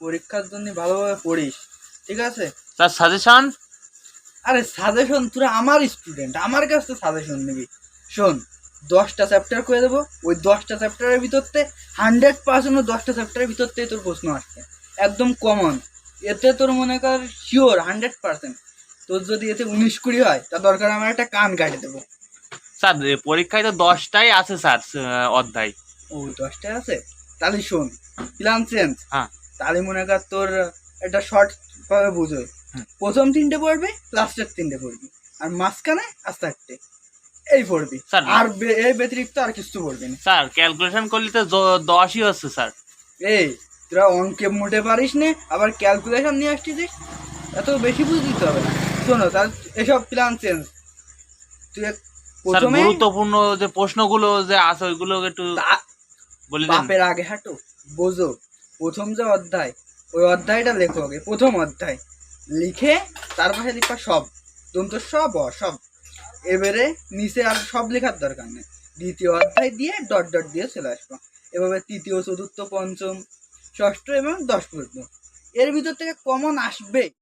পরীক্ষার জন্য ভালোভাবে পড়িস, ঠিক আছে? Sir suggestion? আরে সাজেশন, তোরা আমার স্টুডেন্ট, আমার কাছ থেকে সাজেশন নিবি। শোন, 10টা চ্যাপ্টার করে দেবো, ওই 10টা চ্যাপ্টারের ভিতরতে 100% 10টা চ্যাপ্টারের ভিতরতে তোর প্রশ্ন আসছে, একদম কমন। এতে তোর মনে কর শিওর 100%। তোর যদি এতে 19-20 হয় তা দরকার আমার একটা কান কাটে দেবো। স্যার পরীক্ষায় তো 10টাই আছে স্যার, অধ্যায়। ও 10টায় আছে? তাহলে শোন, প্ল্যান চেঞ্জ। হ্যাঁ। তাহলে মনে কর তোর একটা শর্ট ভাবে বুঝোই, প্রথম 3টে পড়বি, লাস্টের 3টে পড়বি, আর মাঝখানে আস্তে আস্তে এই পড়বি। স্যার আর এই ব্যতিরিক্ত আর কিছু পড়বি না। স্যার ক্যালকুলেশন করলে তো 10ই হচ্ছে স্যার। এই তোরা অঙ্কে মোটে পারিস নে, আবার ক্যালকুলেশন নিয়ে আসছিস, এত বেশি বুঝ দিতে হবে না। শোনো, তাহলে এসব প্ল্যান চেঞ্জ। তুই স্যার প্রথমে গুরুত্বপূর্ণ যে প্রশ্নগুলো যে আছে ওইগুলো একটু বলে দেন। বাপের আগে হাঁটো, বোঝো। প্রথম যে অধ্যায়, ওই অধ্যায়টা লেখো আগে, প্রথম অধ্যায় লিখে তার পাশে লিখবা সব, দন্ত সব সব। এবারে নিচে আর সব লেখার দরকার নেই, দ্বিতীয় অধ্যায় দিয়ে ডট ডট দিয়ে চলে আসবো। এভাবে তৃতীয়, চতুর্থ, পঞ্চম, ষষ্ঠ এবং 10 পর্যন্ত। এর ভিতর থেকে কমন আসবে।